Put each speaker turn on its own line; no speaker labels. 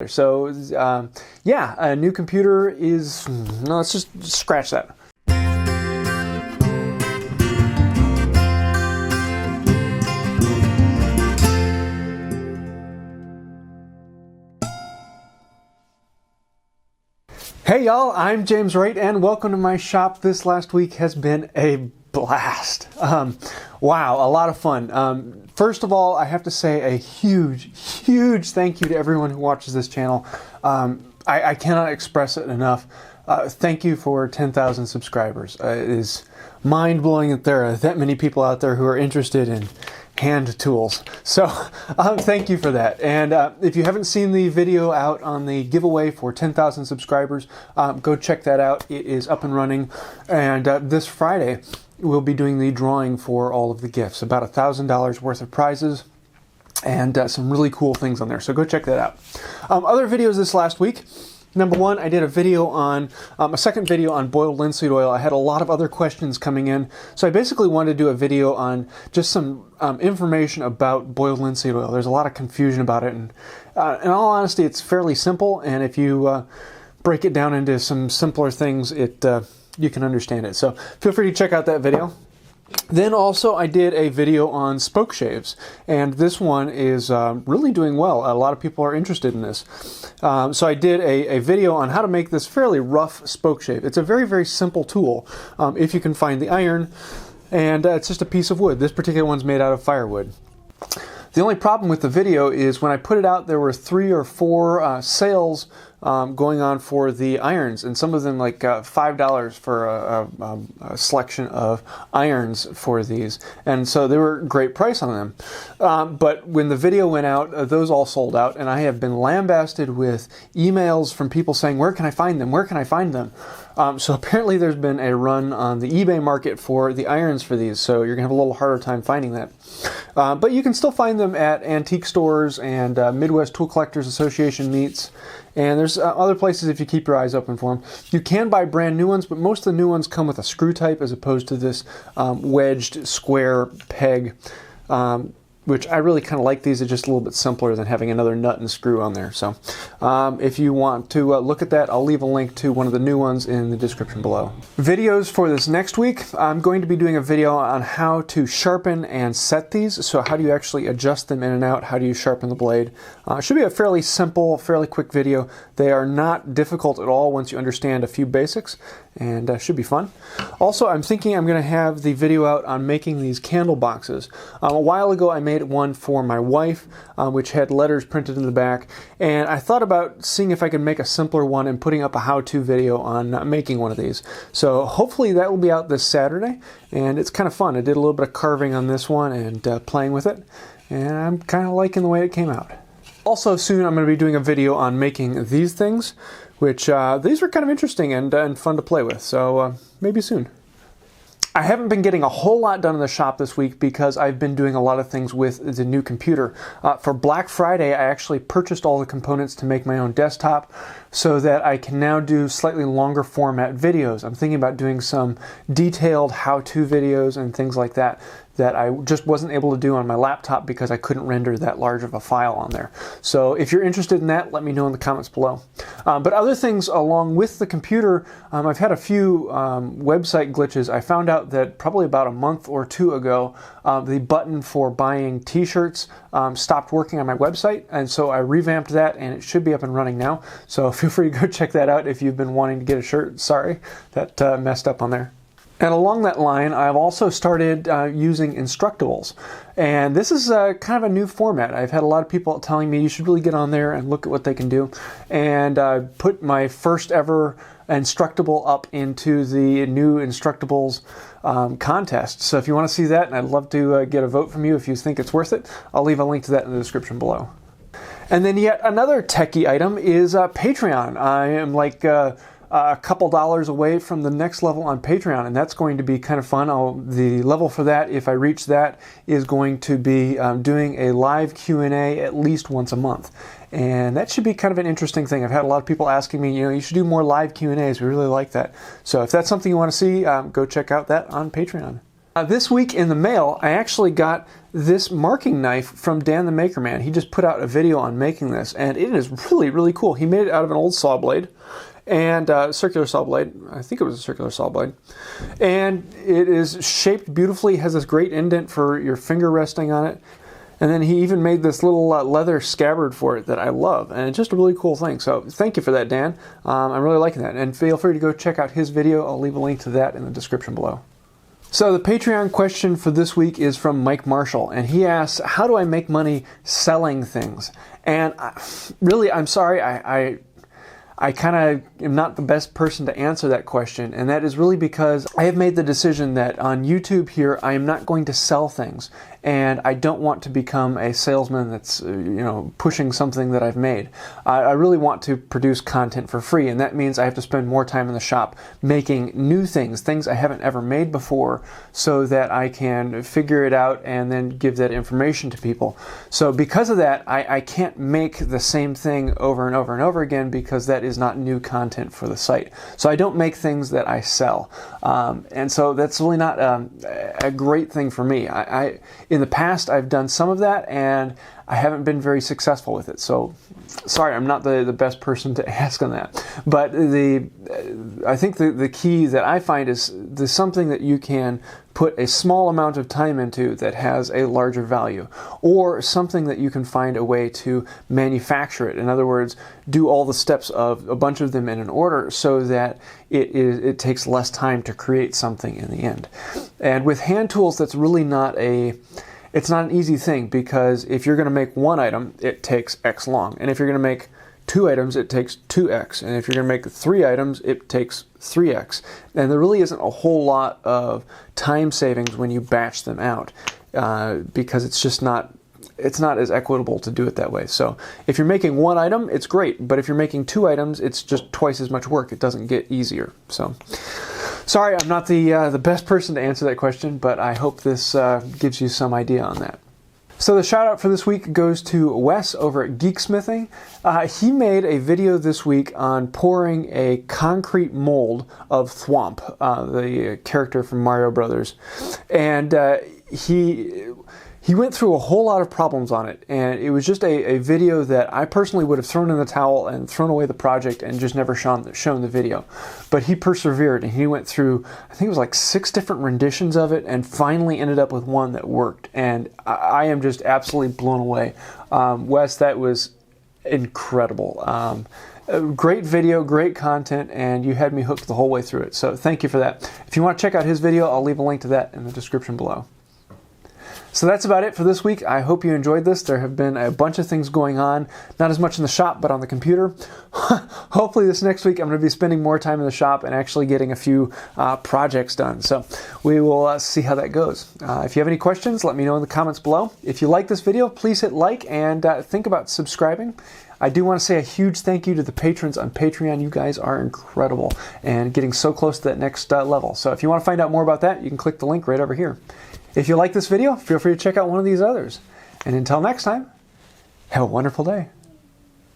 So yeah, a new computer is, no, let's just scratch that. Hey y'all, I'm James Wright and welcome to my shop. This last week has been a blast. Wow, a lot of fun. First of all, I have to say a huge thank you to everyone who watches this channel. I cannot express it enough. Thank you for 10,000 subscribers. It is mind-blowing that there are that many people out there who are interested in hand tools. So thank you for that. And if you haven't seen the video out on the giveaway for 10,000 subscribers, go check that out. It is up and running. And this Friday, we'll be doing the drawing for all of the gifts, about $1,000 worth of prizes and some really cool things on there. So go check that out. Other videos this last week. Number one, I did a video on, a second video on boiled linseed oil. I had a lot of other questions coming in, so I basically wanted to do a video on just some information about boiled linseed oil. There's a lot of confusion about it, and in all honesty, it's fairly simple, and if you break it down into some simpler things, you can understand it. So feel free to check out that video. Then also I did a video on Spokeshaves, and this one is really doing well. A lot of people are interested in this. So I did a video on how to make this fairly rough Spokeshave. It's a very simple tool if you can find the iron, and it's just a piece of wood. This particular one's made out of firewood. The only problem with the video is when I put it out, there were 3 or 4 sales going on for the irons, and some of them like $5 for a selection of irons for these, and so they were a great price on them. But when the video went out, those all sold out, and I have been lambasted with emails from people saying, where can I find them? Where can I find them? So apparently there's been a run on the eBay market for the irons for these, so you're gonna have a little harder time finding that. But you can still find them at antique stores and Midwest Tool Collectors Association meets. And there's other places if you keep your eyes open for them. You can buy brand new ones, but most of the new ones come with a screw type as opposed to this wedged square peg, which I really kind of like. These are just a little bit simpler than having another nut and screw on there. So if you want to look at that, I'll leave a link to one of the new ones in the description below. Videos for this next week, I'm going to be doing a video on how to sharpen and set these. So how do you actually adjust them in and out? How do you sharpen the blade? It should be a fairly simple, fairly quick video. They are not difficult at all once you understand a few basics, and should be fun. Also, I'm thinking I'm going to have the video out on making these candle boxes. A while ago I made one for my wife, which had letters printed in the back, and I thought about seeing if I could make a simpler one and putting up a how-to video on making one of these. So hopefully that will be out this Saturday, and it's kind of fun. I did a little bit of carving on this one and playing with it, and I'm kind of liking the way it came out. Also soon I'm going to be doing a video on making these things, which these were kind of interesting and fun to play with, so maybe soon. I haven't been getting a whole lot done in the shop this week because I've been doing a lot of things with the new computer. For Black Friday, I actually purchased all the components to make my own desktop so that I can now do slightly longer format videos. I'm thinking about doing some detailed how-to videos and things like that that I just wasn't able to do on my laptop because I couldn't render that large of a file on there. So if you're interested in that, let me know in the comments below. But other things along with the computer, I've had a few website glitches. I found out that probably about a month or 2 ago, the button for buying t-shirts stopped working on my website, and so I revamped that and it should be up and running now. So feel free to go check that out if you've been wanting to get a shirt. Sorry, that messed up on there. And along that line, I've also started using Instructables. And this is kind of a new format. I've had a lot of people telling me you should really get on there and look at what they can do. And I put my first ever Instructable up into the new Instructables contest. So if you want to see that, and I'd love to get a vote from you if you think it's worth it, I'll leave a link to that in the description below. And then yet another techie item is Patreon. I am like a couple dollars away from the next level on Patreon, and that's going to be kind of fun. The level for that, if I reach that, is going to be doing a live Q&A at least once a month. And that should be kind of an interesting thing. I've had a lot of people asking me, you should do more live Q&As. We really like that. So if that's something you want to see, go check out that on Patreon. This week in the mail, I actually got this marking knife from Dan the Maker Man. He just put out a video on making this, and it is really, really cool. He made it out of an old saw blade, and circular saw blade. I think it was a circular saw blade. And it is shaped beautifully, has this great indent for your finger resting on it. And then he even made this little leather scabbard for it that I love. And it's just a really cool thing. So thank you for that, Dan. I'm really liking that. And feel free to go check out his video. I'll leave a link to that in the description below. So the Patreon question for this week is from Mike Marshall, and he asks, how do I make money selling things? And really, I'm sorry, I kind of am not the best person to answer that question, and that is really because I have made the decision that on YouTube here, I am not going to sell things, and I don't want to become a salesman that's pushing something that I've made. I really want to produce content for free, and that means I have to spend more time in the shop making new things I haven't ever made before, so that I can figure it out and then give that information to people. So because of that, I can't make the same thing over and over and over again, because that is not new content for the site. So I don't make things that I sell. And so that's really not a great thing for me. In the past, I've done some of that, and I haven't been very successful with it. So sorry, I'm not the best person to ask on that. But I think the key that I find is there's something that you can put a small amount of time into that has a larger value, or something that you can find a way to manufacture it. In other words, do all the steps of a bunch of them in an order so that it takes less time to create something in the end. And with hand tools, that's really not it's not an easy thing, because if you're going to make one item, it takes X long. And if you're going to make 2 items, it takes 2X. And if you're going to make 3 items, it takes 3X. And there really isn't a whole lot of time savings when you batch them out, because it's just not as equitable to do it that way. So if you're making 1 item, it's great. But if you're making 2 items, it's just twice as much work. It doesn't get easier. So sorry, I'm not the best person to answer that question, but I hope this gives you some idea on that. So the shout out for this week goes to Wes over at Geeksmithing. He made a video this week on pouring a concrete mold of Thwomp, the character from Mario Brothers. And he went through a whole lot of problems on it, and it was just a video that I personally would have thrown in the towel and thrown away the project and just never shown the video. But he persevered, and he went through, I think it was like 6 different renditions of it, and finally ended up with one that worked. And I am just absolutely blown away. Wes, that was incredible. Great video, great content, and you had me hooked the whole way through it. So thank you for that. If you want to check out his video, I'll leave a link to that in the description below. So that's about it for this week. I hope you enjoyed this. There have been a bunch of things going on, not as much in the shop, but on the computer. Hopefully this next week I'm going to be spending more time in the shop and actually getting a few projects done. So we will see how that goes. If you have any questions, let me know in the comments below. If you like this video, please hit like and think about subscribing. I do want to say a huge thank you to the patrons on Patreon. You guys are incredible and getting so close to that next level. So if you want to find out more about that, you can click the link right over here. If you like this video, feel free to check out one of these others. And until next time, have a wonderful day.